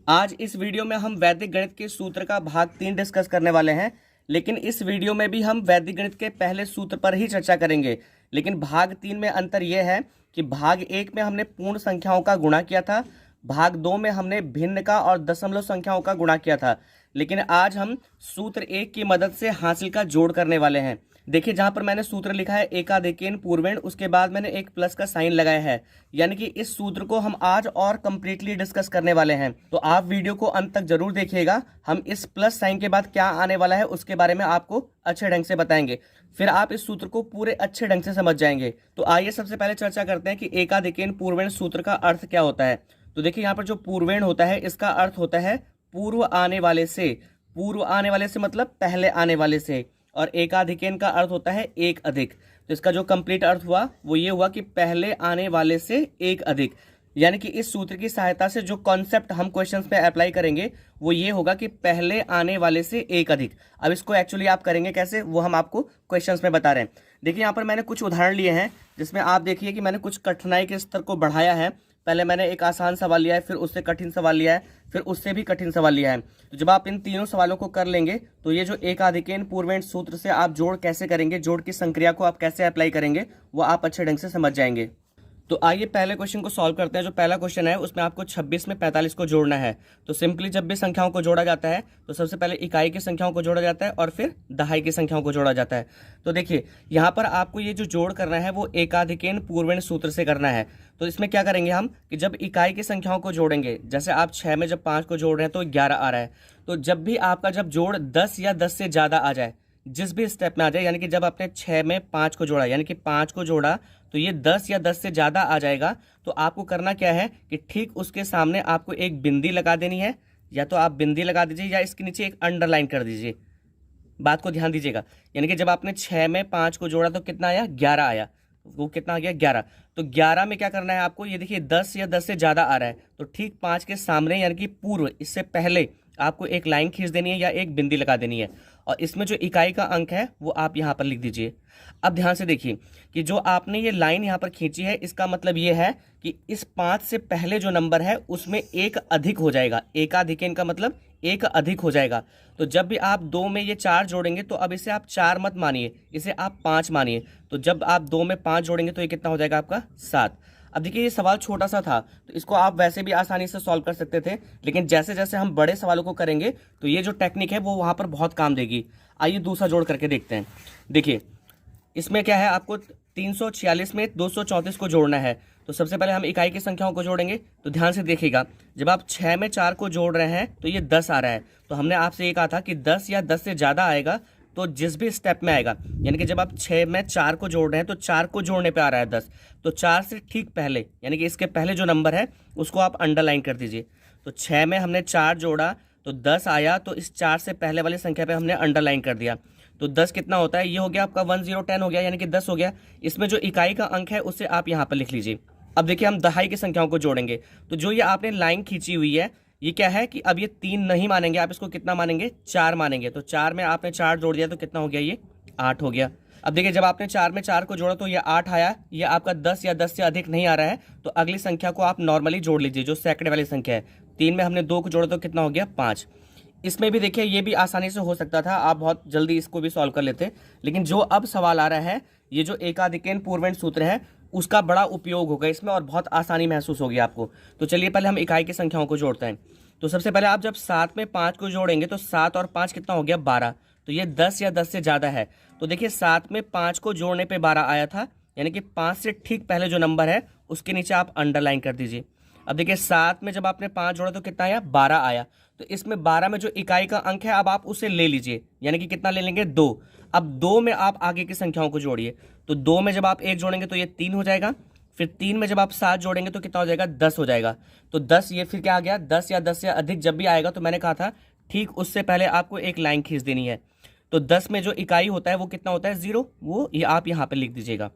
आज इस वीडियो में हम वैदिक गणित के सूत्र का भाग 3 डिस्कस करने वाले हैं। लेकिन इस वीडियो में भी हम वैदिक गणित के पहले सूत्र पर ही चर्चा करेंगे। लेकिन भाग 3 में अंतर यह है कि भाग 1 में हमने पूर्ण संख्याओं का गुणा किया था, भाग 2 में हमने भिन्न का और दशमलव संख्याओं का गुणा किया था। लेकिन आज हम सूत्र 1 की मदद से हासिल का जोड़ करने वाले हैं। देखिए, जहां पर मैंने सूत्र लिखा है एकाधिकेन पूर्वेण, उसके बाद मैंने एक प्लस का साइन लगाया है, यानी कि इस सूत्र को हम आज और कंप्लीटली डिस्कस करने वाले हैं। तो आप वीडियो को अंत तक जरूर देखिएगा। हम इस प्लस साइन के बाद क्या आने वाला है उसके बारे में आपको अच्छे ढंग से बताएंगे, फिर आप इस सूत्र को पूरे अच्छे ढंग से समझ जाएंगे। तो आइए सबसे पहले चर्चा करते हैं कि एकाधिकेन पूर्वेण सूत्र का अर्थ क्या होता है। तो देखिए, यहाँ पर जो पूर्वेण होता है इसका अर्थ होता है पूर्व आने वाले से। पूर्व आने वाले से मतलब पहले आने वाले से। और एकाधिकेन का अर्थ होता है एक अधिक। तो इसका जो कंप्लीट अर्थ हुआ वो ये हुआ कि पहले आने वाले से एक अधिक। यानी कि इस सूत्र की सहायता से जो कॉन्सेप्ट हम क्वेश्चंस पे अप्लाई करेंगे वो ये होगा कि पहले आने वाले से एक अधिक। अब इसको एक्चुअली आप करेंगे कैसे वो हम आपको क्वेश्चंस में बता रहे हैं। देखिए, यहाँ पर मैंने कुछ उदाहरण लिए हैं जिसमें आप देखिए कि मैंने कुछ कठिनाई के स्तर को बढ़ाया है। पहले मैंने एक आसान सवाल लिया है, फिर उससे कठिन सवाल लिया है, फिर उससे भी कठिन सवाल लिया है। तो जब आप इन तीनों सवालों को कर लेंगे तो ये जो एकाधिकेन पूर्वेण सूत्र से आप जोड़ कैसे करेंगे, जोड़ की संक्रिया को आप कैसे अप्लाई करेंगे, वो आप अच्छे ढंग से समझ जाएंगे। तो आइए पहले क्वेश्चन को सॉल्व करते हैं। जो पहला क्वेश्चन है उसमें आपको 26 में 45 को जोड़ना है। तो सिंपली जब भी संख्याओं को जोड़ा जाता है तो सबसे पहले इकाई की संख्याओं को जोड़ा जाता है और फिर दहाई की संख्याओं को जोड़ा जाता है। तो देखिए, यहाँ पर आपको ये जो जोड़ करना है वो एकाधिकेन पूर्वेण सूत्र से करना है। तो इसमें क्या करेंगे हम कि जब इकाई की संख्याओं को जोड़ेंगे, जैसे आप 6 में जब 5 को जोड़ रहे हैं तो 11 आ रहा है। तो जब भी आपका जब जोड़ 10 या 10 से ज़्यादा आ जाए, जिस भी स्टेप में आ जाए, यानी कि जब आपने 6 में 5 को जोड़ा, यानी कि 5 को जोड़ा तो ये 10 या 10 से ज़्यादा आ जाएगा, तो आपको करना क्या है कि ठीक उसके सामने आपको एक बिंदी लगा देनी है। या तो आप बिंदी लगा दीजिए या इसके नीचे एक अंडरलाइन कर दीजिए। बात को ध्यान दीजिएगा। यानी कि जब आपने 6 में 5 को जोड़ा तो कितना आया, 11 आया। वो कितना आ गया, 11। तो 11 में क्या करना है आपको, ये देखिए 10 या 10 से ज़्यादा आ रहा है तो ठीक 5 के सामने यानी कि पूर्व, इससे पहले आपको एक लाइन खींच देनी है या एक बिंदी लगा देनी है। और इसमें जो इकाई का अंक है वो आप यहाँ पर लिख दीजिए। अब ध्यान से देखिए कि जो आपने ये लाइन यहाँ पर खींची है इसका मतलब ये है कि इस 5 से पहले जो नंबर है उसमें एक अधिक हो जाएगा। एकाधिकेन का मतलब एक अधिक हो जाएगा। तो जब भी आप 2 में ये 4 जोड़ेंगे तो अब इसे आप 4 मत मानिए, इसे आप 5 मानिए। तो जब आप 2 में 5 जोड़ेंगे तो ये कितना हो जाएगा आपका, 7। अब देखिए, ये सवाल छोटा सा था तो इसको आप वैसे भी आसानी से सॉल्व कर सकते थे, लेकिन जैसे जैसे हम बड़े सवालों को करेंगे तो ये जो टेक्निक है वो वहाँ पर बहुत काम देगी। आइए दूसरा जोड़ करके देखते हैं। देखिए, इसमें क्या है, आपको 346 में 234 को जोड़ना है। तो सबसे पहले हम इकाई की संख्याओं को जोड़ेंगे। तो ध्यान से देखिएगा, जब आप 6 में 4 को जोड़ रहे हैं तो ये 10 आ रहा है। तो हमने आपसे ये कहा था कि 10 या 10 से ज़्यादा आएगा तो जिस भी स्टेप में आएगा, यानी कि जब आप 6 में 4 को जोड़ रहे हैं तो 4 को जोड़ने पे आ रहा है 10, तो 4 से ठीक पहले यानी कि इसके पहले जो नंबर है उसको आप अंडरलाइन कर दीजिए। तो 6 में हमने 4 जोड़ा तो 10 आया, तो इस 4 से पहले वाली संख्या पे हमने अंडरलाइन कर दिया। तो 10 कितना होता है, ये हो गया आपका 1010 हो गया, यानी कि 10 हो गया। इसमें जो इकाई का अंक है उसे आप यहाँ पर लिख लीजिए। अब देखिए, हम दहाई की संख्याओं को जोड़ेंगे। तो जो ये आपने लाइन खींची हुई है ये क्या है कि अब ये 3 नहीं मानेंगे, आप इसको कितना मानेंगे, 4 मानेंगे। तो 4 में आपने 4 जोड़ दिया तो कितना हो गया, ये 8 हो गया। अब देखिए, जब आपने 4 में 4 को जोड़ा तो ये 8 आया। ये आपका 10 या 10 से अधिक नहीं आ रहा है, तो अगली संख्या को आप नॉर्मली जोड़ लीजिए जो सैकड़े वाली संख्या है। 3 में हमने 2 को जोड़ा तो कितना हो गया, 5। इसमें भी देखिए ये भी आसानी से हो सकता था, आप बहुत जल्दी इसको भी सॉल्व कर लेते। लेकिन जो अब सवाल आ रहा है, ये जो एकाधिकेन पूर्वेण सूत्र है उसका बड़ा उपयोग होगा इसमें और बहुत आसानी महसूस होगी आपको। तो चलिए पहले हम इकाई की संख्याओं को जोड़ते हैं। तो सबसे पहले आप जब 7 में 5 को जोड़ेंगे तो 7 और 5 कितना हो गया, 12। तो ये 10 या 10 से ज़्यादा है। तो देखिए, 7 में 5 को जोड़ने पे 12 आया था, यानी कि 5 से ठीक पहले जो नंबर है उसके नीचे आप अंडरलाइन कर दीजिए। अब देखिए, 7 में जब आपने 5 जोड़ा तो कितना आया, 12 आया। तो इसमें 12 में जो इकाई का अंक है अब आप उसे ले लीजिए, यानी कि कितना ले लेंगे, 2। अब 2 में आप आगे की संख्याओं को जोड़िए। तो 2 में जब आप 1 जोड़ेंगे तो ये 3 हो जाएगा। फिर 3 में जब आप 7 जोड़ेंगे तो कितना हो जाएगा, 10 हो जाएगा। तो 10, ये फिर क्या आ गया, 10 या 10 से अधिक जब भी आएगा तो मैंने कहा था ठीक उससे पहले आपको एक लाइन खींच देनी है। तो 10 में जो इकाई होता है वो कितना होता है, 0। वो ये आप यहाँ पे लिख दीजिएगा।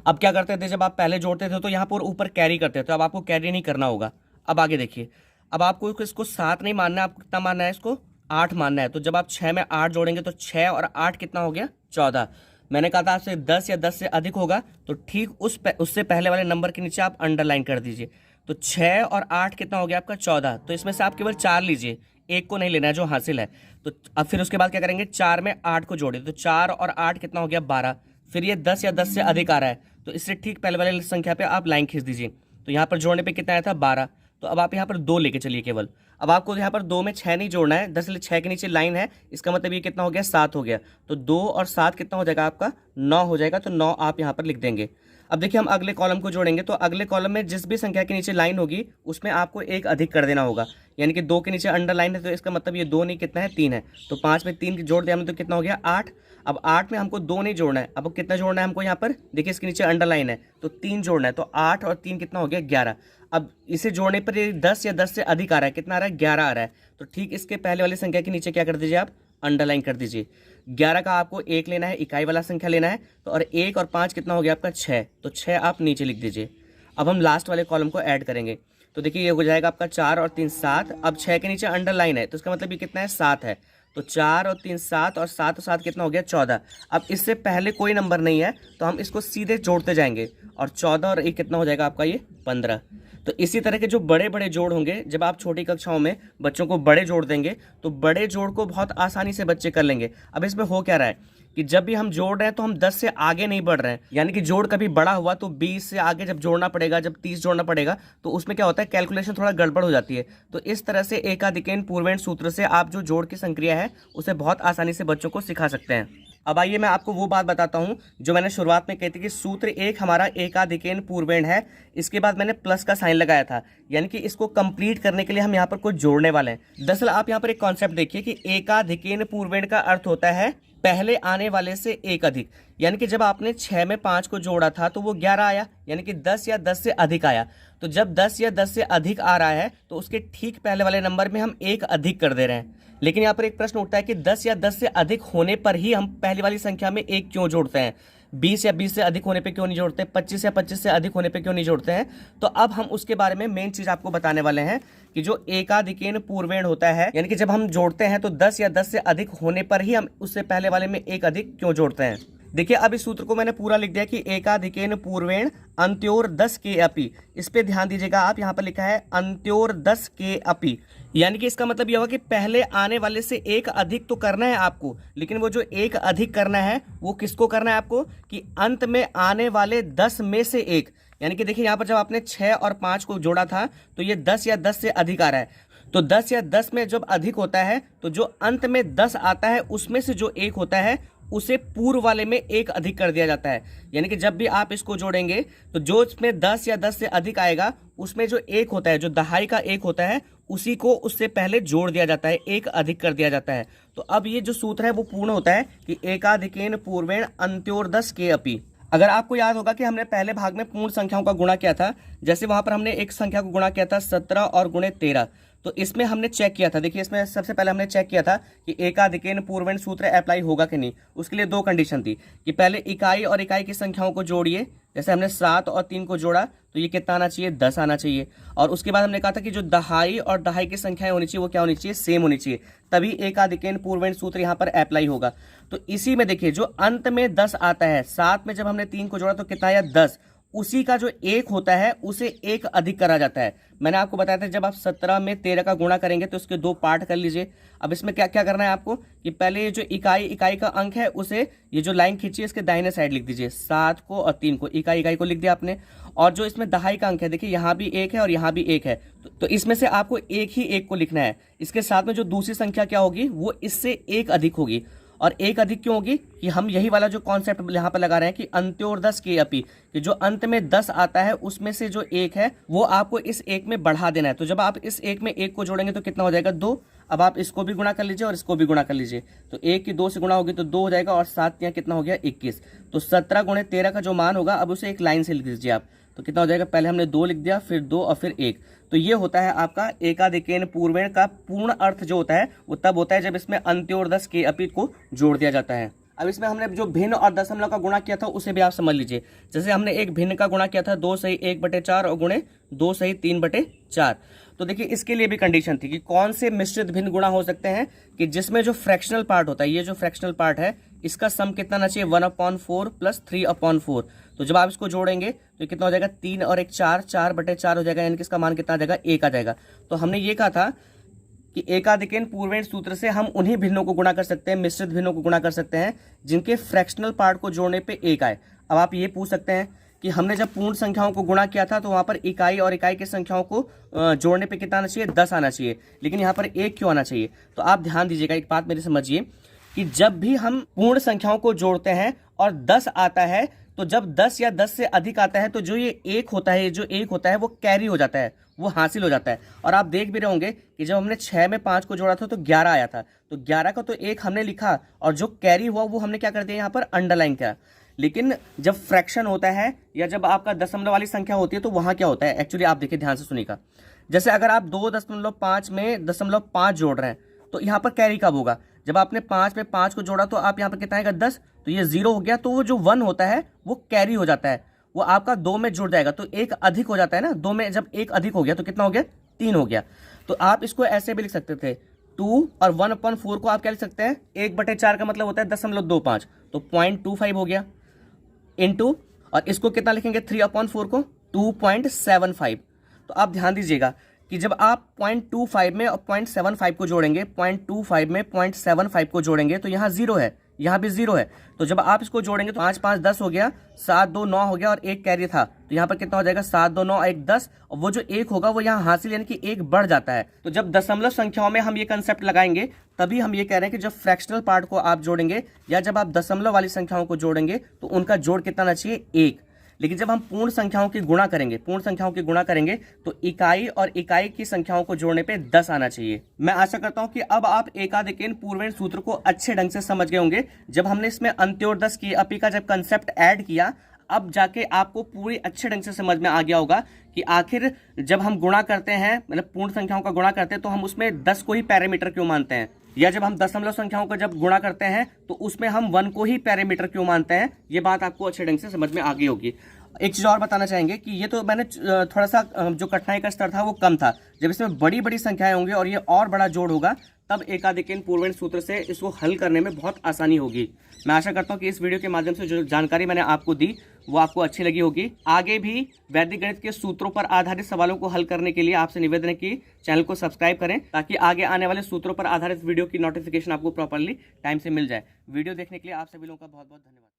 अब क्या करते थे, जब आप पहले जोड़ते थे तो यहाँ पर ऊपर कैरी करते थे, अब आपको कैरी नहीं करना होगा। अब आगे देखिए, अब आपको इसको 7 नहीं मानना है, आपको कितना मानना है, इसको 8 मानना है। तो जब आप 6 में 8 जोड़ेंगे तो 6 और 8 कितना हो गया, 14। मैंने कहा था आपसे 10 या 10 से अधिक होगा तो ठीक उससे पहले वाले नंबर के नीचे आप अंडरलाइन कर दीजिए। तो 6 और 8 कितना हो गया आपका 14। तो इसमें से आप केवल 4 लीजिए, एक को नहीं लेना है जो हासिल है। तो अब फिर उसके बाद क्या करेंगे, 4 में 8 को जोड़े, तो 4 और 8 कितना हो गया 12। फिर ये 10 या 10 से अधिक आ रहा है, तो इससे ठीक पहले वाले संख्या पे आप लाइन खींच दीजिए। तो यहाँ पर जोड़ने पे कितना आया था 12। तो अब आप यहाँ पर 2 लेके चलिए केवल। अब आपको यहाँ पर 2 में 6 नहीं जोड़ना है, 10 6 के नीचे लाइन है, इसका मतलब ये कितना हो गया 7 हो गया। तो 2 और 7 कितना हो जाएगा आपका 9 हो जाएगा। तो 9 आप यहाँ पर लिख देंगे। अब देखिए हम अगले कॉलम को जोड़ेंगे, तो अगले कॉलम में जिस भी संख्या के नीचे लाइन होगी उसमें आपको एक अधिक कर देना होगा। यानी कि 2 के नीचे अंडरलाइन है, तो इसका मतलब ये 2 नहीं कितना है 3 है। तो 5 में 3 जोड़ दिया हमने, तो कितना हो गया 8। अब 8 में हमको 2 नहीं जोड़ना है, अब कितना जोड़ना है हमको यहाँ पर, देखिए इसके नीचे अंडरलाइन है तो 3 जोड़ना है। तो 8 और 3 कितना हो गया 11। अब इसे जोड़ने पर ये 10 या 10 से अधिक आ रहा है, कितना आ रहा है 11 आ रहा है। तो ठीक इसके पहले वाली संख्या के नीचे क्या कर दीजिए आप, अंडरलाइन कर दीजिए। 11 का आपको 1 लेना है, इकाई वाला संख्या लेना है। तो और 1 और 5 कितना हो गया आपका 6। तो 6 आप नीचे लिख दीजिए। अब हम लास्ट वाले कॉलम को ऐड करेंगे, तो देखिए ये हो जाएगा आपका 4 और 3 7। अब 6 के नीचे अंडरलाइन है, तो इसका मतलब ये कितना है 7 है। तो 4 और 3 7 और 7 और 7 कितना हो गया 14। अब इससे पहले कोई नंबर नहीं है, तो हम इसको सीधे जोड़ते जाएंगे, और 14 और 1 कितना हो जाएगा आपका ये 15। तो इसी तरह के जो बड़े बड़े जोड़ होंगे, जब आप छोटी कक्षाओं में बच्चों को बड़े जोड़ देंगे तो बड़े जोड़ को बहुत आसानी से बच्चे कर लेंगे। अब इसमें हो क्या रहा है कि जब भी हम जोड़ रहे हैं तो हम 10 से आगे नहीं बढ़ रहे हैं, यानी कि जोड़ कभी बड़ा हुआ तो 20 से आगे जब जोड़ना पड़ेगा, जब 30 जोड़ना पड़ेगा, तो उसमें क्या होता है कैलकुलेशन थोड़ा गड़बड़ हो जाती है। तो इस तरह से एकाधिकैन पूर्वेण सूत्र से आप जो जोड़ की संक्रिया है उसे बहुत आसानी से बच्चों को सिखा सकते हैं। अब आइए मैं आपको वो बात बताता हूं जो मैंने शुरुआत में कही थी कि सूत्र 1 हमारा एकाधिकैन पूर्वेण है। इसके बाद मैंने प्लस का साइन लगाया था, यानी कि इसको कंप्लीट करने के लिए हम यहाँ पर कुछ जोड़ने वाले हैं। दरअसल आप यहाँ पर एक कॉन्सेप्ट देखिए कि एकाधिकैन पूर्वेण का अर्थ होता है पहले आने वाले से एक अधिक। यानी कि जब आपने 6 में 5 को जोड़ा था तो वो 11 आया, यानी कि 10 या 10 से अधिक आया। तो जब 10 या 10 से अधिक आ रहा है तो उसके ठीक पहले वाले नंबर में हम एक अधिक कर दे रहे हैं। लेकिन यहाँ पर एक प्रश्न उठता है कि 10 या 10 से अधिक होने पर ही हम पहली वाली संख्या में एक क्यों जोड़ते हैं, 20 या 20 से अधिक होने पे क्यों नहीं जोड़ते, 25 या 25 से अधिक होने पे क्यों नहीं जोड़ते हैं। तो अब हम उसके बारे में मेन चीज आपको बताने वाले हैं कि जो एकाधिकैन पूर्वेण होता है, यानी कि जब हम जोड़ते हैं तो 10 या 10 से अधिक होने पर ही हम उससे पहले वाले में एक अधिक क्यों जोड़ते हैं। देखिए अब इस सूत्र को मैंने पूरा लिख दिया कि एकाधिकैन पूर्वेण अंत्योर 10 के अपि। इस पे ध्यान दीजिएगा, आप यहाँ पर लिखा है अंत्योर 10 के अपि, यानी कि इसका मतलब यह होगा कि पहले आने वाले से एक अधिक तो करना है आपको, लेकिन वो जो एक अधिक करना है वो किसको करना है आपको, कि अंत में आने वाले 10 में से एक। यानी कि देखिए यहाँ पर जब आपने 6 और 5 को जोड़ा था तो ये 10 या 10 से अधिक आ रहा है। तो 10 या 10 में जब अधिक होता है तो जो अंत में 10 आता है उसमें से जो एक होता है उसे पूर्व वाले में एक अधिक कर दिया जाता है। यानी कि जब भी आप इसको जोड़ेंगे तो जो इसमें 10 या 10 से अधिक आएगा उसमें जो एक होता है, जो दहाई का एक होता है, उसी को उससे पहले जोड़ दिया जाता है, एक अधिक कर दिया जाता है। तो अब ये जो सूत्र है वो पूर्ण होता है कि एकाधिकैन पूर्वेण अंत्योर 10 के अपि। अगर आपको याद होगा कि हमने पहले भाग में पूर्ण संख्याओं का गुणा किया था, जैसे वहां पर हमने एक संख्या को गुणा किया था 17 और गुणे 13, तो इसमें हमने चेक किया था। देखिए इसमें सबसे पहले हमने चेक किया था कि एकाधिकैन पूर्वेण सूत्र अप्लाई होगा कि नहीं। उसके लिए 2 कंडीशन थी कि पहले इकाई और इकाई की संख्याओं को जोड़िए, जैसे हमने 7 और 3 को जोड़ा तो ये कितना आना चाहिए 10 आना चाहिए। और उसके बाद हमने कहा था कि जो दहाई और दहाई की संख्याएं होनी चाहिए वो क्या होनी चाहिए, सेम होनी चाहिए, तभी एकाधिकैन पूर्वेण सूत्र यहाँ पर अप्लाई होगा। तो इसी में देखिए जो अंत में 10 आता है, 7 में जब हमने 3 को जोड़ा तो कितना आया 10, उसी का जो एक होता है उसे एक अधिक करा जाता है। मैंने आपको बताया था जब आप 17 में 13 का गुणा करेंगे तो उसके 2 पार्ट कर लीजिए। अब इसमें क्या क्या करना है आपको कि पहले ये जो इकाई का अंक है उसे, ये जो लाइन खींचिए इसके दाहिने साइड लिख दीजिए, 7 को और 3 को, इकाई को लिख दिया आपने। और जो इसमें दहाई का अंक है, देखिए यहाँ भी एक है और यहाँ भी एक है, तो इसमें से आपको एक ही एक को लिखना है। इसके साथ में जो दूसरी संख्या क्या होगी वो इससे एक अधिक होगी। और एक अधिक क्यों होगी कि हम यही वाला जो कॉन्सेप्ट यहाँ पर लगा रहे हैं कि अंत्योर 10 के अपि, कि जो अंत में 10 आता है उसमें से जो एक है वो आपको इस एक में बढ़ा देना है। तो जब आप इस एक में एक को जोड़ेंगे तो कितना हो जाएगा 2। अब आप इसको भी गुणा कर लीजिए और इसको भी गुणा कर लीजिए, तो 1 की 2 से गुणा होगी तो 2 हो जाएगा, और 7 यहाँ कितना हो गया 21। तो 17 गुणे 13 का जो मान होगा अब उसे एक लाइन से लिख दीजिए आप, तो कितना हो जाएगा, पहले हमने 2 लिख दिया, फिर 2 और फिर 1। तो ये होता है आपका एकाधिकैन पूर्वेण का पूर्ण अर्थ जो होता है वो तब होता है जब इसमें अंत्योर 10 के अपि को जोड़ दिया जाता है। अब इसमें हमने जो भिन्न और दशमलव का गुणा किया था उसे भी आप समझ लीजिए। जैसे हमने एक भिन्न का गुणा किया था 2 सही 1/4 और गुणे 2 सही 3/4। तो देखिए इसके लिए भी कंडीशन थी कि कौन से मिश्रित भिन्न गुणा हो सकते हैं कि जिसमें जो फ्रैक्शनल पार्ट होता है, ये जो फ्रैक्शनल पार्ट है इसका सम कितना आना चाहिए 1/4 प्लस 3/4। तो जब आप इसको जोड़ेंगे तो कितना हो जाएगा 3 और 1 4, 4/4 हो जाएगा, यानी कि इसका मान कितना आ जाएगा 1 आ जाएगा। तो हमने ये कहा था कि एकाधिकन पूर्वेण सूत्र से हम उन्हीं भिन्नों को गुणा कर सकते हैं, मिश्रित भिन्नों को गुणा कर सकते हैं जिनके फ्रैक्शनल पार्ट को जोड़ने पे 1 आए। अब आप ये पूछ सकते हैं कि हमने जब पूर्ण संख्याओं को गुणा किया था तो वहां पर इकाई और इकाई की संख्याओं को जोड़ने पे कितना आना चाहिए 10 आना चाहिए, लेकिन यहाँ पर 1 क्यों आना चाहिए। तो आप ध्यान दीजिएगा, एक बात मेरी समझिए कि जब भी हम पूर्ण संख्याओं को जोड़ते हैं और 10 आता है, तो जब 10 या 10 से अधिक आता है तो जो ये 1 होता है, जो 1 होता है वो कैरी हो जाता है, वो हासिल हो जाता है। और आप देख भी रहे होंगे कि जब हमने 6 में 5 को जोड़ा था तो 11 आया था, तो 11 का तो 1 हमने लिखा और जो कैरी हुआ वो हमने क्या कर दिया यहाँ पर अंडरलाइन किया। लेकिन जब फ्रैक्शन होता है या जब आपका दशमलव वाली संख्या होती है तो वहां क्या होता है, एक्चुअली आप देखिए ध्यान से सुनिएगा। जैसे अगर आप 2.5 में 0.5 जोड़ रहे हैं तो यहाँ पर कैरी कब होगा, जब आपने 5 में 5 को जोड़ा तो आप यहाँ पर कितना आएगा 10, तो ये 0 हो गया, तो वो जो 1 होता है वो कैरी हो जाता है, वो आपका 2 में जुड़ जाएगा, तो 1 अधिक हो जाता है ना। 2 में जब 1 अधिक हो गया तो कितना हो गया 3 हो गया। तो आप इसको ऐसे भी लिख सकते थे 2 और 1/4 को आप क्या लिख सकते हैं 1/4 का मतलब होता है 0.25, तो 0.25 हो गया इनटू, और इसको कितना लिखेंगे 3/4 को 2.75। तो आप ध्यान दीजिएगा कि जब आप 0.25 में और 0.75 को जोड़ेंगे, 0.25 में 0.75 को जोड़ेंगे तो यहाँ 0 है, यहाँ भी 0 है। तो जब आप इसको जोड़ेंगे तो 5 5 10 हो गया, 7 2 9 हो गया और 1 कैरी था, तो यहाँ पर कितना हो जाएगा 7 2 9 1 10, और वो जो 1 होगा वो यहाँ हासिल यानी कि 1 बढ़ जाता है। तो जब दशमलव संख्याओं में हम ये कंसेप्ट लगाएंगे तभी हम ये कह रहे हैं कि जब फ्रैक्शनल पार्ट को आप जोड़ेंगे या जब आप दशमलव वाली संख्याओं को जोड़ेंगे तो उनका जोड़ कितना आना चाहिए 1। लेकिन जब हम पूर्ण संख्याओं की गुणा करेंगे, पूर्ण संख्याओं की गुणा करेंगे तो इकाई और इकाई की संख्याओं को जोड़ने पे 10 आना चाहिए। मैं आशा करता हूं कि अब आप एकाधिकन पूर्वेण सूत्र को अच्छे ढंग से समझ गए होंगे। जब हमने इसमें अंत्योदय की अपी का जब कंसेप्ट ऐड किया, अब जाके आपको पूरी अच्छे ढंग से समझ में आ गया होगा कि आखिर जब हम गुणा करते हैं, मतलब पूर्ण संख्याओं का गुणा करते हैं, तो हम उसमें 10 को ही पैरामीटर क्यों मानते हैं, या जब हम दशमलव संख्याओं को जब गुणा करते हैं तो उसमें हम 1 को ही पैरामीटर क्यों मानते हैं। ये बात आपको अच्छे ढंग से समझ में आ गई होगी। एक चीज और बताना चाहेंगे कि ये तो मैंने थोड़ा सा जो कठिनाई का स्तर था वो कम था, जब इसमें बड़ी बड़ी संख्याएं होंगी और ये और बड़ा जोड़ होगा तब एकाधिकन पूर्वेण सूत्र से इसको हल करने में बहुत आसानी होगी। मैं आशा करता हूँ कि इस वीडियो के माध्यम से जो जानकारी मैंने आपको दी वो आपको अच्छी लगी होगी। आगे भी वैदिक गणित के सूत्रों पर आधारित सवालों को हल करने के लिए आपसे निवेदन है कि चैनल को सब्सक्राइब करें ताकि आगे आने वाले सूत्रों पर आधारित वीडियो की नोटिफिकेशन आपको प्रॉपरली टाइम से मिल जाए। वीडियो देखने के लिए आप सभी लोगों का बहुत बहुत धन्यवाद।